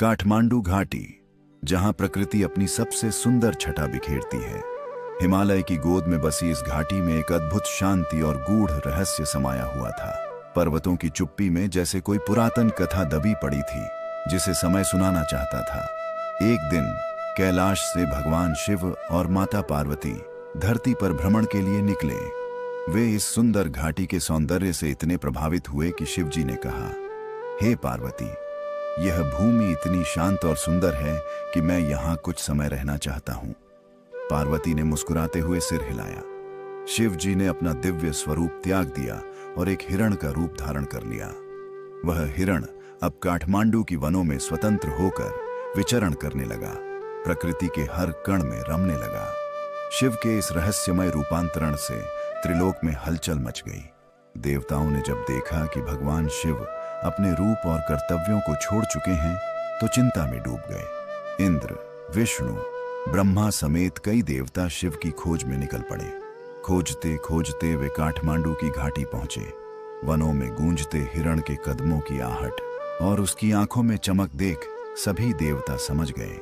काठमांडू घाटी, जहां प्रकृति अपनी सबसे सुंदर छटा बिखेरती है। हिमालय की गोद में बसी इस घाटी में एक अद्भुत शांति और गूढ़ रहस्य समाया हुआ था। पर्वतों की चुप्पी में जैसे कोई पुरातन कथा दबी पड़ी थी, जिसे समय सुनाना चाहता था। एक दिन कैलाश से भगवान शिव और माता पार्वती धरती पर भ्रमण के लिए निकले। वे इस सुंदर घाटी के सौंदर्य से इतने प्रभावित हुए कि शिव जी ने कहा, हे पार्वती, यह भूमि इतनी शांत और सुंदर है कि मैं यहाँ कुछ समय रहना चाहता हूँ। पार्वती ने मुस्कुराते हुए सिर हिलाया। शिव जी ने अपना दिव्य स्वरूप त्याग दिया और एक हिरण का रूप धारण कर लिया। वह हिरण अब काठमांडू की वनों में स्वतंत्र होकर विचरण करने लगा, प्रकृति के हर कण में रमने लगा। शिव के इस रहस्यमय रूपांतरण से त्रिलोक में हलचल मच गई। देवताओं ने जब देखा कि भगवान शिव अपने रूप और कर्तव्यों को छोड़ चुके हैं, तो चिंता में डूब गए। इंद्र, विष्णु, ब्रह्मा समेत कई देवता शिव की खोज में निकल पड़े। खोजते खोजते वे काठमांडू की घाटी पहुंचे। वनों में गूंजते हिरण के कदमों की आहट और उसकी आंखों में चमक देख सभी देवता समझ गए,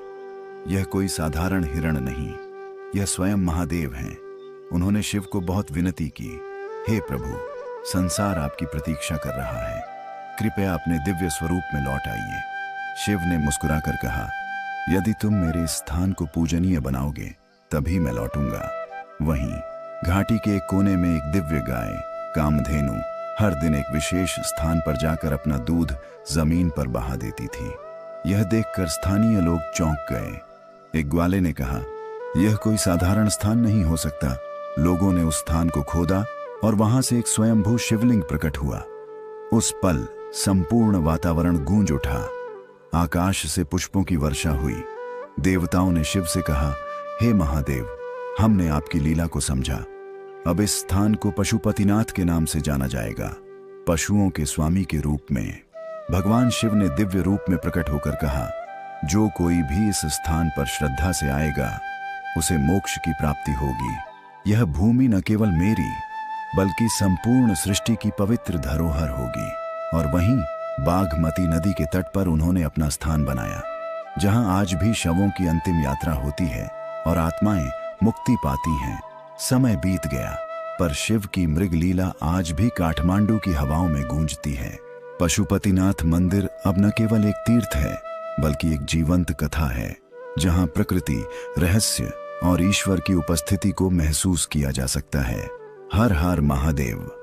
यह कोई साधारण हिरण नहीं, यह स्वयं महादेव हैं। उन्होंने शिव को बहुत विनती की, हे प्रभु, संसार आपकी प्रतीक्षा कर रहा है, कृपया अपने दिव्य स्वरूप में लौट आइए। शिव ने मुस्कुराकर कहा, यदि तुम मेरे स्थान को पूजनीय बनाओगे तभी मैं लौटूंगा। वहीं घाटी के एक कोने में एक दिव्य गाय कामधेनु हर दिन एक विशेष स्थान पर जाकर अपना दूध जमीन पर बहा देती थी। यह देखकर स्थानीय लोग चौंक गए। एक ग्वाले ने कहा, यह कोई साधारण स्थान नहीं हो सकता। लोगों ने उस स्थान को खोदा और वहां से एक स्वयंभू शिवलिंग प्रकट हुआ। उस पल संपूर्ण वातावरण गूंज उठा। आकाश से पुष्पों की वर्षा हुई। देवताओं ने शिव से कहा, हे महादेव, हमने आपकी लीला को समझा। अब इस स्थान को पशुपतिनाथ के नाम से जाना जाएगा, पशुओं के स्वामी के रूप में। भगवान शिव ने दिव्य रूप में प्रकट होकर कहा, जो कोई भी इस स्थान पर श्रद्धा से आएगा उसे मोक्ष की प्राप्ति होगी। यह भूमि न केवल मेरी बल्कि संपूर्ण सृष्टि की पवित्र धरोहर होगी। और वहीं बागमती नदी के तट पर उन्होंने अपना स्थान बनाया, जहां आज भी शवों की अंतिम यात्रा होती है और आत्माएं मुक्ति पाती हैं। समय बीत गया, पर शिव की मृगलीला आज भी काठमांडू की हवाओं में गूंजती है। पशुपतिनाथ मंदिर अब न केवल एक तीर्थ है बल्कि एक जीवंत कथा है, जहां प्रकृति, रहस्य और ईश्वर की उपस्थिति को महसूस किया जा सकता है। हर हर महादेव।